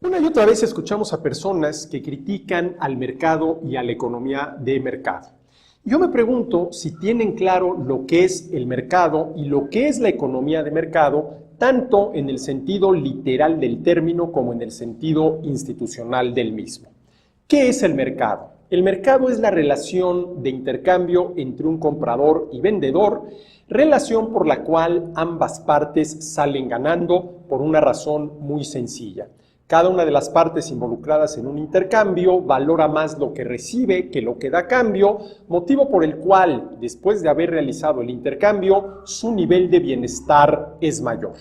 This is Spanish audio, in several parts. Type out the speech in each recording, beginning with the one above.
Una y otra vez escuchamos a personas que critican al mercado y a la economía de mercado. Yo me pregunto si tienen claro lo que es el mercado y lo que es la economía de mercado, tanto en el sentido literal del término como en el sentido institucional del mismo. ¿Qué es el mercado? El mercado es la relación de intercambio entre un comprador y vendedor, relación por la cual ambas partes salen ganando por una razón muy sencilla. Cada una de las partes involucradas en un intercambio valora más lo que recibe que lo que da a cambio, motivo por el cual, después de haber realizado el intercambio, su nivel de bienestar es mayor.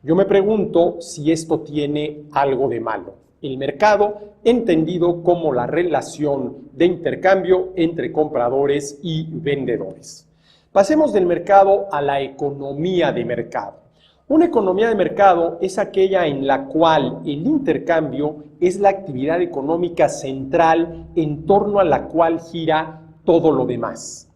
Yo me pregunto si esto tiene algo de malo. El mercado, entendido como la relación de intercambio entre compradores y vendedores. Pasemos del mercado a la economía de mercado. Una economía de mercado es aquella en la cual el intercambio es la actividad económica central en torno a la cual gira todo lo demás.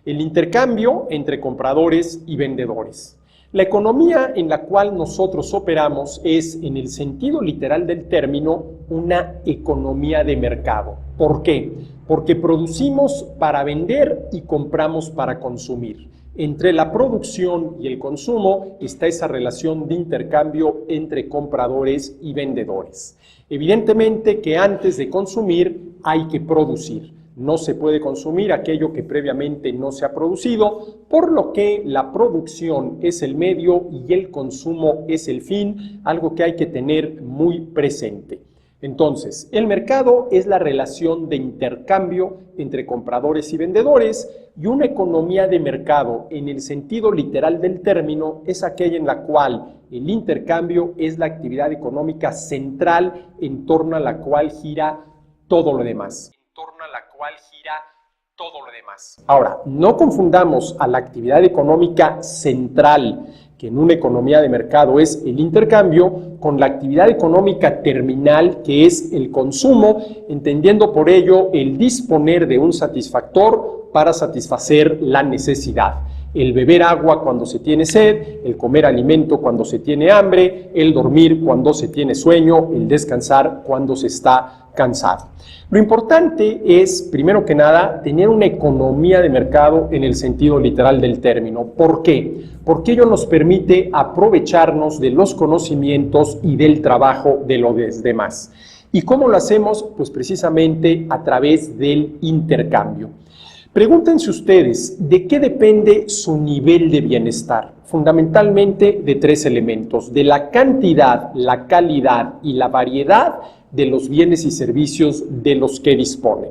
El intercambio entre compradores y vendedores. La economía en la cual nosotros operamos es, en el sentido literal del término, una economía de mercado. ¿Por qué? Porque producimos para vender y compramos para consumir. Entre la producción y el consumo está esa relación de intercambio entre compradores y vendedores. Evidentemente que antes de consumir hay que producir. No se puede consumir aquello que previamente no se ha producido, por lo que la producción es el medio y el consumo es el fin, algo que hay que tener muy presente. Entonces, el mercado es la relación de intercambio entre compradores y vendedores, y una economía de mercado, en el sentido literal del término, es aquella en la cual el intercambio es la actividad económica central en torno a la cual gira todo lo demás. Ahora, no confundamos a la actividad económica central, que en una economía de mercado es el intercambio, con la actividad económica terminal, que es el consumo, entendiendo por ello el disponer de un satisfactor para satisfacer la necesidad. El beber agua cuando se tiene sed, el comer alimento cuando se tiene hambre, el dormir cuando se tiene sueño, el descansar cuando se está cansado. Lo importante es, primero que nada, tener una economía de mercado en el sentido literal del término. ¿Por qué? Porque ello nos permite aprovecharnos de los conocimientos y del trabajo de los demás. ¿Y cómo lo hacemos? Pues precisamente a través del intercambio. Pregúntense ustedes, ¿de qué depende su nivel de bienestar? Fundamentalmente de tres elementos: de la cantidad, la calidad y la variedad de los bienes y servicios de los que dispone.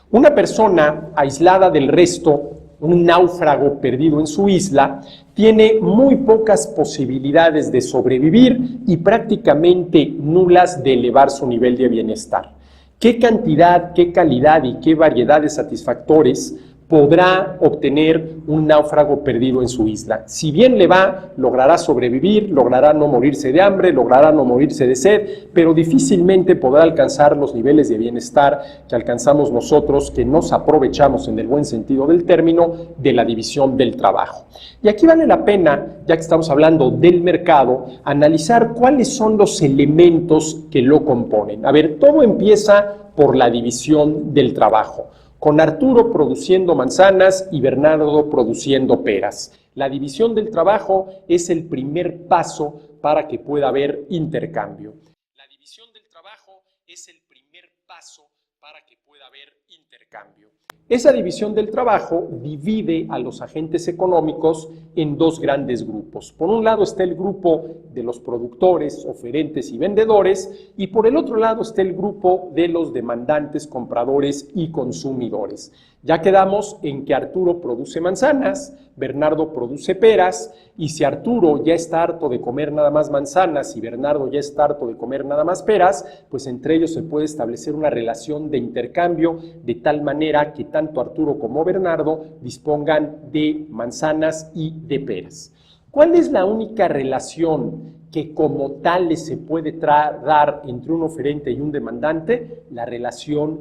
Una persona aislada del resto, un náufrago perdido en su isla, tiene muy pocas posibilidades de sobrevivir y prácticamente nulas de elevar su nivel de bienestar. ¿Qué cantidad, qué calidad y qué variedad de satisfactores podrá obtener un náufrago perdido en su isla? Si bien le va, logrará sobrevivir, logrará no morirse de hambre, logrará no morirse de sed, pero difícilmente podrá alcanzar los niveles de bienestar que alcanzamos nosotros, que nos aprovechamos en el buen sentido del término de la división del trabajo. Y aquí vale la pena, ya que estamos hablando del mercado, analizar cuáles son los elementos que lo componen. A ver, todo empieza por la división del trabajo, con Arturo produciendo manzanas y Bernardo produciendo peras. La división del trabajo es el primer paso para que pueda haber intercambio. La división del trabajo es el primer paso para que pueda haber intercambio. Esa división del trabajo divide a los agentes económicos en dos grandes grupos. Por un lado está el grupo de los productores, oferentes y vendedores, y por el otro lado está el grupo de los demandantes, compradores y consumidores. Ya quedamos en que Arturo produce manzanas, Bernardo produce peras, y si Arturo ya está harto de comer nada más manzanas y Bernardo ya está harto de comer nada más peras, pues entre ellos se puede establecer una relación de intercambio de tal manera que tanto Arturo como Bernardo dispongan de manzanas y de peras. ¿Cuál es la única relación que como tal se puede dar entre un oferente y un demandante? La relación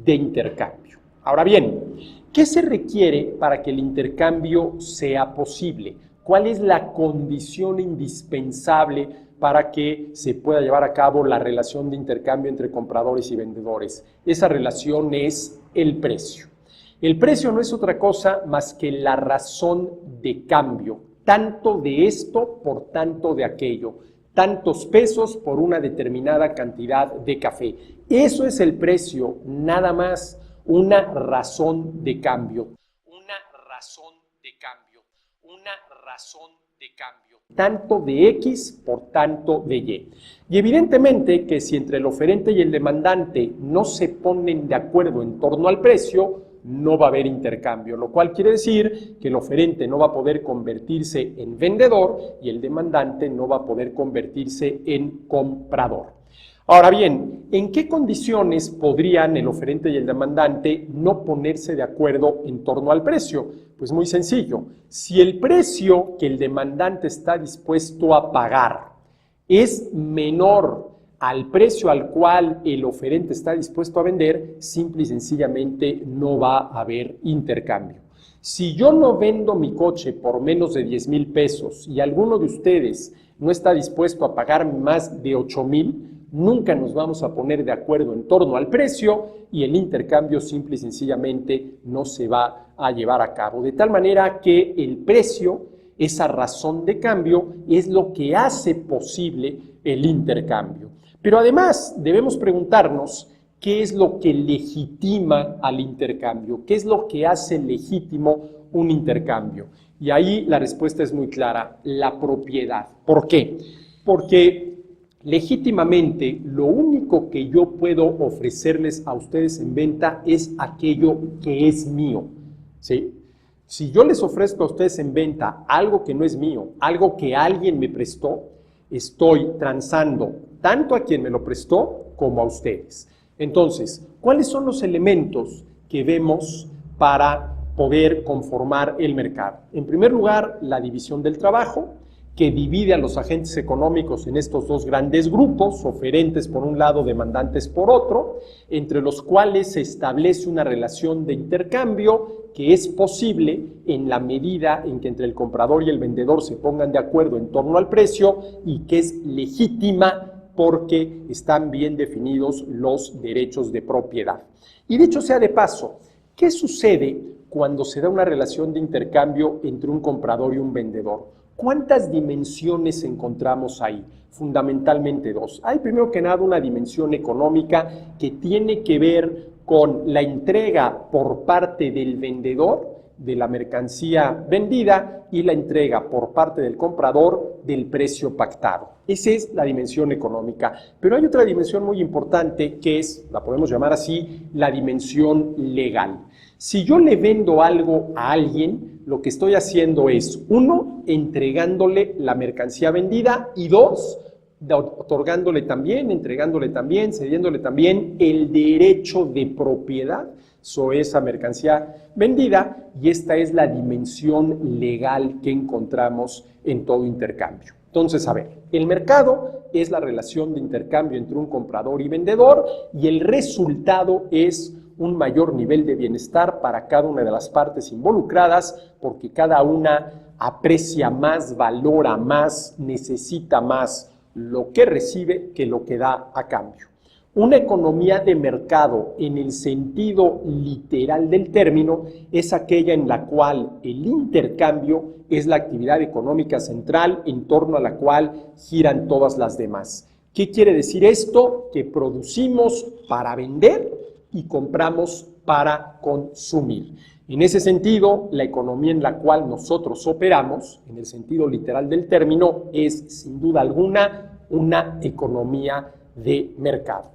de intercambio. Ahora bien, ¿qué se requiere para que el intercambio sea posible? ¿Cuál es la condición indispensable para que se pueda llevar a cabo la relación de intercambio entre compradores y vendedores? Esa relación es el precio. El precio no es otra cosa más que la razón de cambio, tanto de esto por tanto de aquello, tantos pesos por una determinada cantidad de café. Eso es el precio, nada más, una razón de cambio. Una razón de cambio, una razón de cambio. Tanto de X por tanto de Y. Y evidentemente que si entre el oferente y el demandante no se ponen de acuerdo en torno al precio, no va a haber intercambio, lo cual quiere decir que el oferente no va a poder convertirse en vendedor y el demandante no va a poder convertirse en comprador. Ahora bien, ¿en qué condiciones podrían el oferente y el demandante no ponerse de acuerdo en torno al precio? Pues muy sencillo, si el precio que el demandante está dispuesto a pagar es menor al precio al cual el oferente está dispuesto a vender, simple y sencillamente no va a haber intercambio. Si yo no vendo mi coche por menos de 10,000 pesos y alguno de ustedes no está dispuesto a pagar más de 8,000, nunca nos vamos a poner de acuerdo en torno al precio y el intercambio simple y sencillamente no se va a llevar a cabo. De tal manera que el precio, esa razón de cambio, es lo que hace posible el intercambio. Pero además debemos preguntarnos qué es lo que legitima al intercambio, qué es lo que hace legítimo un intercambio. Y ahí la respuesta es muy clara, la propiedad. ¿Por qué? Porque legítimamente lo único que yo puedo ofrecerles a ustedes en venta es aquello que es mío, ¿sí? Si yo les ofrezco a ustedes en venta algo que no es mío, algo que alguien me prestó, estoy transando tanto a quien me lo prestó como a ustedes. Entonces, ¿cuáles son los elementos que vemos para poder conformar el mercado? En primer lugar, la división del trabajo, que divide a los agentes económicos en estos dos grandes grupos, oferentes por un lado, demandantes por otro, entre los cuales se establece una relación de intercambio que es posible en la medida en que entre el comprador y el vendedor se pongan de acuerdo en torno al precio y que es legítima porque están bien definidos los derechos de propiedad. Y dicho sea de paso, ¿qué sucede cuando se da una relación de intercambio entre un comprador y un vendedor? ¿Cuántas dimensiones encontramos ahí? Fundamentalmente dos. Hay primero que nada una dimensión económica que tiene que ver con la entrega por parte del vendedor de la mercancía vendida y la entrega por parte del comprador del precio pactado. Esa es la dimensión económica. Pero hay otra dimensión muy importante que es, la podemos llamar así, la dimensión legal. Si yo le vendo algo a alguien, lo que estoy haciendo es, uno, entregándole la mercancía vendida y dos, otorgándole también, entregándole también, cediéndole también el derecho de propiedad sobre esa mercancía vendida y esta es la dimensión legal que encontramos en todo intercambio. Entonces, a ver, el mercado es la relación de intercambio entre un comprador y vendedor y el resultado es un mayor nivel de bienestar para cada una de las partes involucradas porque cada una aprecia más, valora más, necesita más lo que recibe que lo que da a cambio. Una economía de mercado en el sentido literal del término es aquella en la cual el intercambio es la actividad económica central en torno a la cual giran todas las demás. ¿Qué quiere decir esto? Que producimos para vender y compramos para consumir. En ese sentido, la economía en la cual nosotros operamos, en el sentido literal del término, es sin duda alguna una economía de mercado.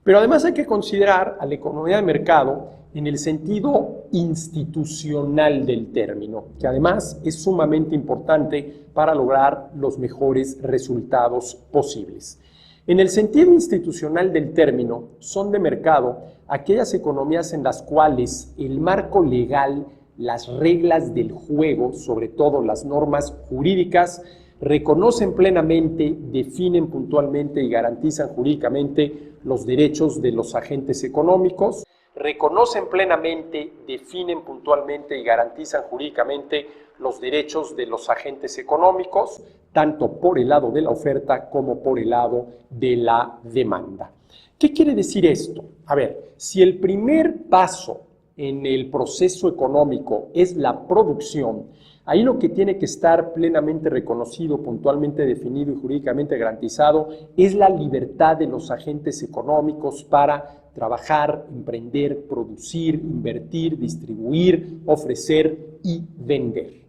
Pero además hay que considerar a la economía de mercado en el sentido institucional del término, que además es sumamente importante para lograr los mejores resultados posibles. En el sentido institucional del término, son de mercado aquellas economías en las cuales el marco legal, las reglas del juego, sobre todo las normas jurídicas, reconocen plenamente, definen puntualmente y garantizan jurídicamente los derechos de los agentes económicos, reconocen plenamente, definen puntualmente y garantizan jurídicamente los derechos de los agentes económicos, tanto por el lado de la oferta como por el lado de la demanda. ¿Qué quiere decir esto? A ver, si el primer paso en el proceso económico es la producción, ahí lo que tiene que estar plenamente reconocido, puntualmente definido y jurídicamente garantizado es la libertad de los agentes económicos para trabajar, emprender, producir, invertir, distribuir, ofrecer y vender.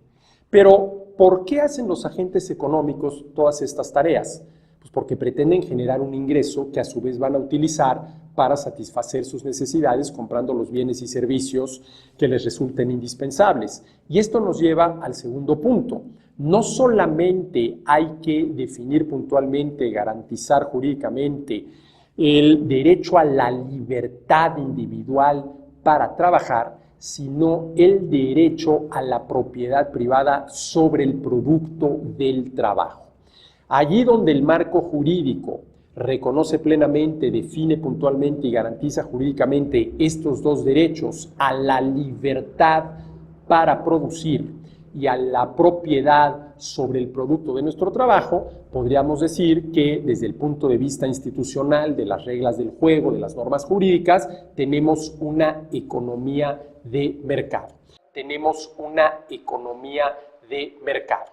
Pero, ¿por qué hacen los agentes económicos todas estas tareas? Pues porque pretenden generar un ingreso que a su vez van a utilizar para satisfacer sus necesidades comprando los bienes y servicios que les resulten indispensables. Y esto nos lleva al segundo punto. No solamente hay que definir puntualmente, garantizar jurídicamente el derecho a la libertad individual para trabajar, sino el derecho a la propiedad privada sobre el producto del trabajo. Allí donde el marco jurídico reconoce plenamente, define puntualmente y garantiza jurídicamente estos dos derechos a la libertad para producir y a la propiedad sobre el producto de nuestro trabajo, podríamos decir que desde el punto de vista institucional, de las reglas del juego, de las normas jurídicas, tenemos una economía de mercado. Tenemos una economía de mercado.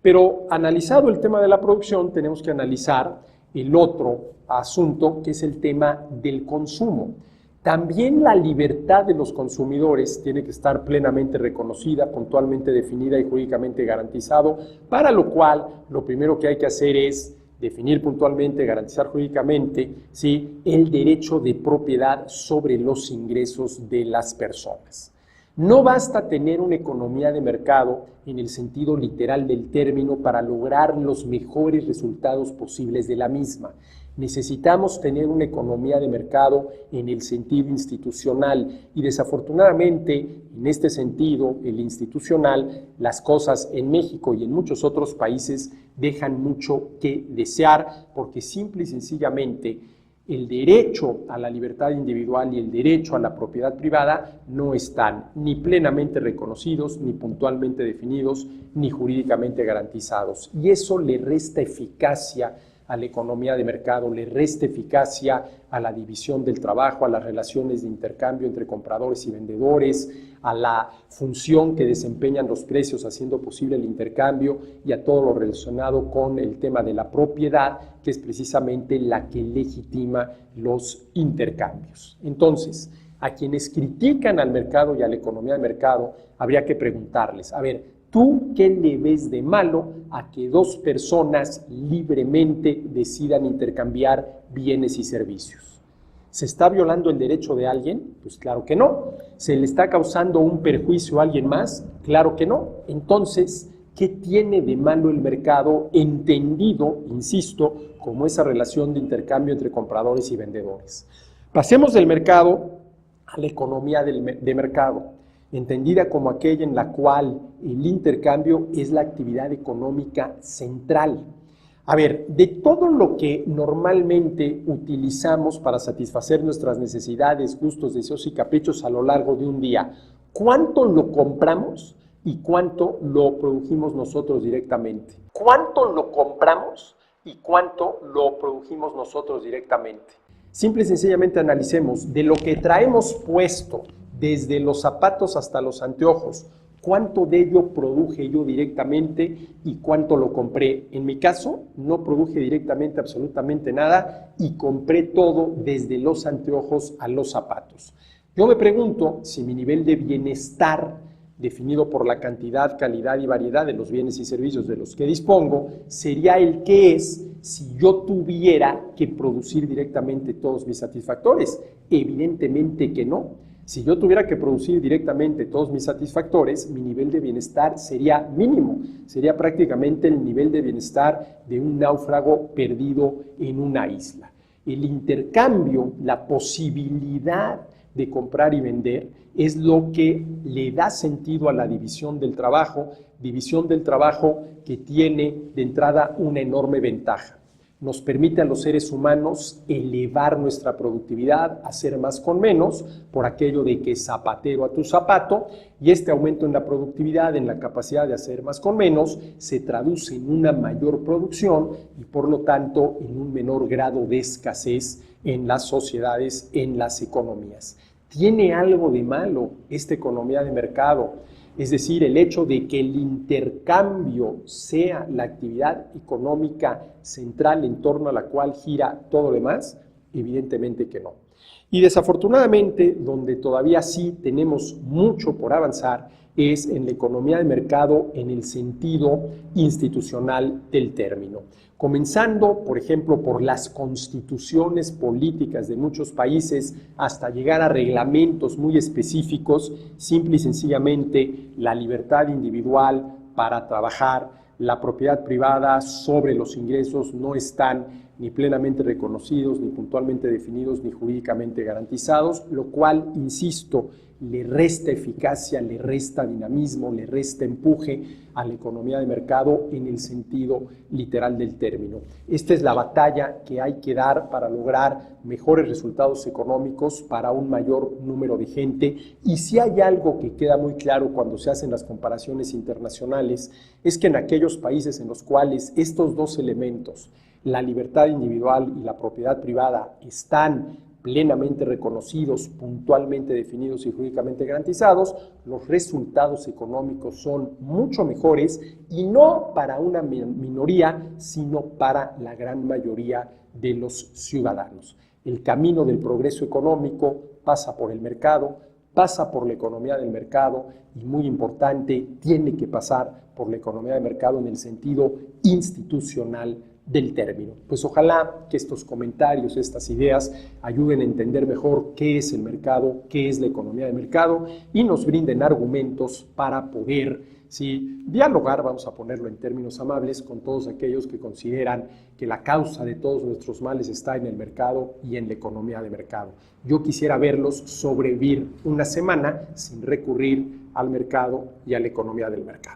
Pero analizado el tema de la producción, tenemos que analizar el otro asunto, que es el tema del consumo. También la libertad de los consumidores tiene que estar plenamente reconocida, puntualmente definida y jurídicamente garantizado, para lo cual lo primero que hay que hacer es definir puntualmente, garantizar jurídicamente, ¿sí?, el derecho de propiedad sobre los ingresos de las personas. No basta tener una economía de mercado en el sentido literal del término para lograr los mejores resultados posibles de la misma. Necesitamos tener una economía de mercado en el sentido institucional y desafortunadamente en este sentido, el institucional, las cosas en México y en muchos otros países dejan mucho que desear porque simple y sencillamente el derecho a la libertad individual y el derecho a la propiedad privada no están ni plenamente reconocidos, ni puntualmente definidos, ni jurídicamente garantizados. Y eso le resta eficacia a la economía de mercado, le resta eficacia a la división del trabajo, a las relaciones de intercambio entre compradores y vendedores, a la función que desempeñan los precios haciendo posible el intercambio y a todo lo relacionado con el tema de la propiedad, que es precisamente la que legitima los intercambios. Entonces, a quienes critican al mercado y a la economía de mercado, habría que preguntarles, a ver, ¿tú qué le ves de malo a que dos personas libremente decidan intercambiar bienes y servicios? ¿Se está violando el derecho de alguien? Pues claro que no. ¿Se le está causando un perjuicio a alguien más? Claro que no. Entonces, ¿qué tiene de malo el mercado entendido, insisto, como esa relación de intercambio entre compradores y vendedores? Pasemos del mercado a la economía de mercado, entendida como aquella en la cual el intercambio es la actividad económica central. A ver, de todo lo que normalmente utilizamos para satisfacer nuestras necesidades, gustos, deseos y caprichos a lo largo de un día, ¿cuánto lo compramos y cuánto lo produjimos nosotros directamente? ¿Cuánto lo compramos y cuánto lo produjimos nosotros directamente? Simple y sencillamente analicemos de lo que traemos puesto, desde los zapatos hasta los anteojos, ¿cuánto de ello produje yo directamente y cuánto lo compré? En mi caso, no produje directamente absolutamente nada y compré todo desde los anteojos a los zapatos. Yo me pregunto si mi nivel de bienestar, definido por la cantidad, calidad y variedad de los bienes y servicios de los que dispongo, sería el que es si yo tuviera que producir directamente todos mis satisfactores. Evidentemente que no. Si yo tuviera que producir directamente todos mis satisfactores, mi nivel de bienestar sería mínimo, sería prácticamente el nivel de bienestar de un náufrago perdido en una isla. El intercambio, la posibilidad de comprar y vender, es lo que le da sentido a la división del trabajo que tiene de entrada una enorme ventaja. nos permite a los seres humanos elevar nuestra productividad, hacer más con menos, por aquello de que zapatero a tu zapato, y este aumento en la productividad, en la capacidad de hacer más con menos, se traduce en una mayor producción y por lo tanto en un menor grado de escasez en las sociedades, en las economías. ¿Tiene algo de malo esta economía de mercado? Es decir, el hecho de que el intercambio sea la actividad económica central en torno a la cual gira todo lo demás, evidentemente que no. Y desafortunadamente, donde todavía sí tenemos mucho por avanzar, es en la economía de mercado en el sentido institucional del término. Comenzando, por ejemplo, por las constituciones políticas de muchos países hasta llegar a reglamentos muy específicos, simple y sencillamente la libertad individual para trabajar, la propiedad privada sobre los ingresos no están ni plenamente reconocidos, ni puntualmente definidos, ni jurídicamente garantizados, lo cual, insisto, le resta eficacia, le resta dinamismo, le resta empuje a la economía de mercado en el sentido literal del término. Esta es la batalla que hay que dar para lograr mejores resultados económicos para un mayor número de gente. Y si hay algo que queda muy claro cuando se hacen las comparaciones internacionales, es que en aquellos países en los cuales estos dos elementos, la libertad individual y la propiedad privada, están plenamente reconocidos, puntualmente definidos y jurídicamente garantizados, los resultados económicos son mucho mejores y no para una minoría, sino para la gran mayoría de los ciudadanos. El camino del progreso económico pasa por el mercado, pasa por la economía del mercado y, muy importante, tiene que pasar por la economía de mercado en el sentido institucional del término. Pues ojalá que estos comentarios, estas ideas ayuden a entender mejor qué es el mercado, qué es la economía de mercado y nos brinden argumentos para poder dialogar, vamos a ponerlo en términos amables, con todos aquellos que consideran que la causa de todos nuestros males está en el mercado y en la economía de mercado. Yo quisiera verlos sobrevivir una semana sin recurrir al mercado y a la economía del mercado.